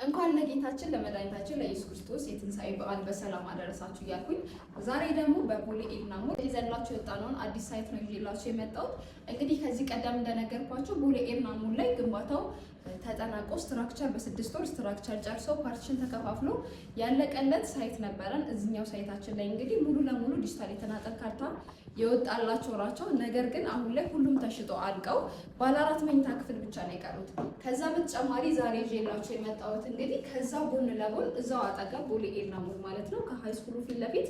እንኳን ለጌታችን ለመድኃኒታችን ለኢየሱስ ክርስቶስ የትንሣኤ በዓል በሰላም አደረሳችሁ እያልኩኝ ዛሬ ደግሞ በቦሌ ኤድና ሞል ይዘንላችሁ የወጣነውን አዲስ ሳይት ነው ይዤላችሁ የመጣሁት። እንግዲህ ከዚህ ቀደም እንደነገርኳችሁ ቦሌ ኤድና ሞል ላይ ግንባታው ተጠናቆ ስትራክቸር በ6 ወር ስትራክቸር ጨርሶ ፓርቲሽን ተከፋፍሎ ያለቀለት ሳይት ነበረን። እዚህኛው ሳይታችን ላይ እንግዲህ ሙሉ ለሙሉ ዲጂታል የተናጠል ካርታ የወጣላቸው ናቸው። ነገር ግን አሁን ላይ ሁሉም ተሽጦ አልቀው ባለ 4 መኝታ ክፍል ብቻ ነው የቀሩት። ከዛ በተጨማሪ ዛሬ ይዤላችሁ የመጣሁት እንግዲህ ከዛ ጎን ለጎን እዛው አጠገብ ቦሌ ኤድና ሞል ማለት ነው ከሃይ ስኩሉ ፊት ለፊት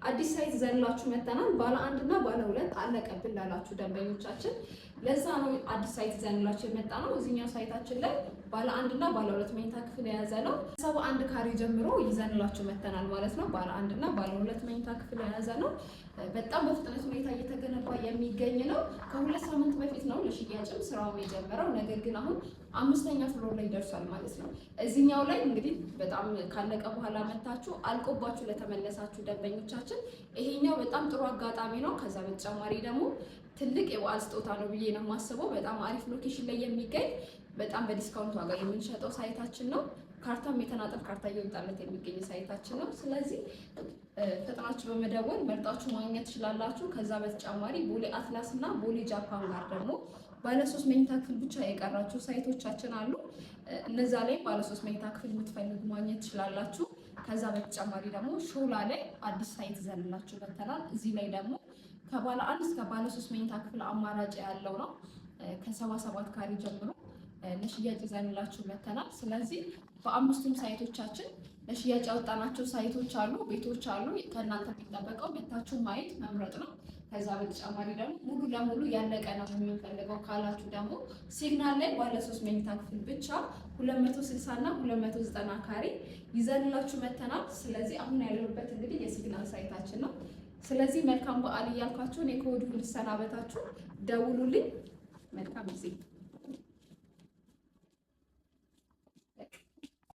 አዲስ ሳይት ዘንላችሁ መተናል። ባለ 1 እና ባለ 2 አለቀብን ላላችሁ ደንበኞቻችን ለዛ ነው አዲስ ሳይት ዘንላችሁ የመጣ ነው። እዚህኛው ሳይታችን ላይ ባለ 1 እና ባለ 2 መኝታ ክፍል የያዘ ነው። 71 ካሬ ጀምሮ ይዘንላችሁ መተናል ማለት ነው። ባለ 1 እና ባለ 2 መኝታ ክፍል የያዘ ነው። በጣም በፍጥነት ሁኔታ እየተገነባ የሚገኝ ነው። ከ2 ሳምንት በፊት ነው ለሽያጭም ስራው የጀመረው። ነገር ግን አሁን 5ኛ ፍሎር ላይ ደርሷል ማለት ነው። እዚህኛው ላይ እንግዲህ በጣም ካለቀ በኋላ መታችሁ አልቆባችሁ ለተመለሳችሁ ደንበኞቻችን ይሄኛው በጣም ጥሩ አጋጣሚ ነው። ከዛ በተጨማሪ ደግሞ ትልቅ የበዓል ስጦታ ነው ብዬ ነው የማስበው። በጣም አሪፍ ሎኬሽን ላይ የሚገኝ በጣም በዲስካውንት ዋጋ የምንሸጠው ሳይታችን ነው። ካርታም የተናጠል ካርታ እየወጣለት የሚገኝ ሳይታችን ነው። ስለዚህ ፈጥናችሁ በመደወል መርጣችሁ ማግኘት ትችላላችሁ። ከዛ በተጨማሪ ቦሌ አትላስ እና ቦሌ ጃፓን ጋር ደግሞ ባለ 3 መኝታ ክፍል ብቻ የቀራችሁ ሳይቶቻችን አሉ። እነዛ ላይ ባለ 3 መኝታ ክፍል የምትፈልጉ ማግኘት ትችላላችሁ። ከዛ በተጨማሪ ደግሞ ሾላ ላይ አዲስ ሳይት ዘንላችሁ መተናል። እዚህ ላይ ደግሞ ከባለ 1 እስከ ባለ 3 መኝታ ክፍል አማራጭ ያለው ነው። ከ77 ካሬ ጀምሮ ለሽያጭ ዘንላችሁ መተናል። ስለዚህ በአምስቱም ሳይቶቻችን ለሽያጭ ያወጣናቸው ሳይቶች አሉ፣ ቤቶች አሉ። ከእናንተ የሚጠበቀው መታችሁ ማየት መምረጥ ነው። ከዛ በተጨማሪ ደግሞ ሙሉ ለሙሉ ያለቀ ነው የምንፈልገው ካላችሁ ደግሞ ሲግናል ላይ ባለ 3 መኝታ ክፍል ብቻ 260 እና 290 ካሬ ይዘንላችሁ መተናል። ስለዚህ አሁን ያለንበት እንግዲህ የሲግናል ሳይታችን ነው። ስለዚህ መልካም በዓል እያልኳችሁ እኔ ከወዲሁ ልሰናበታችሁ። ደውሉልኝ። መልካም ጊዜ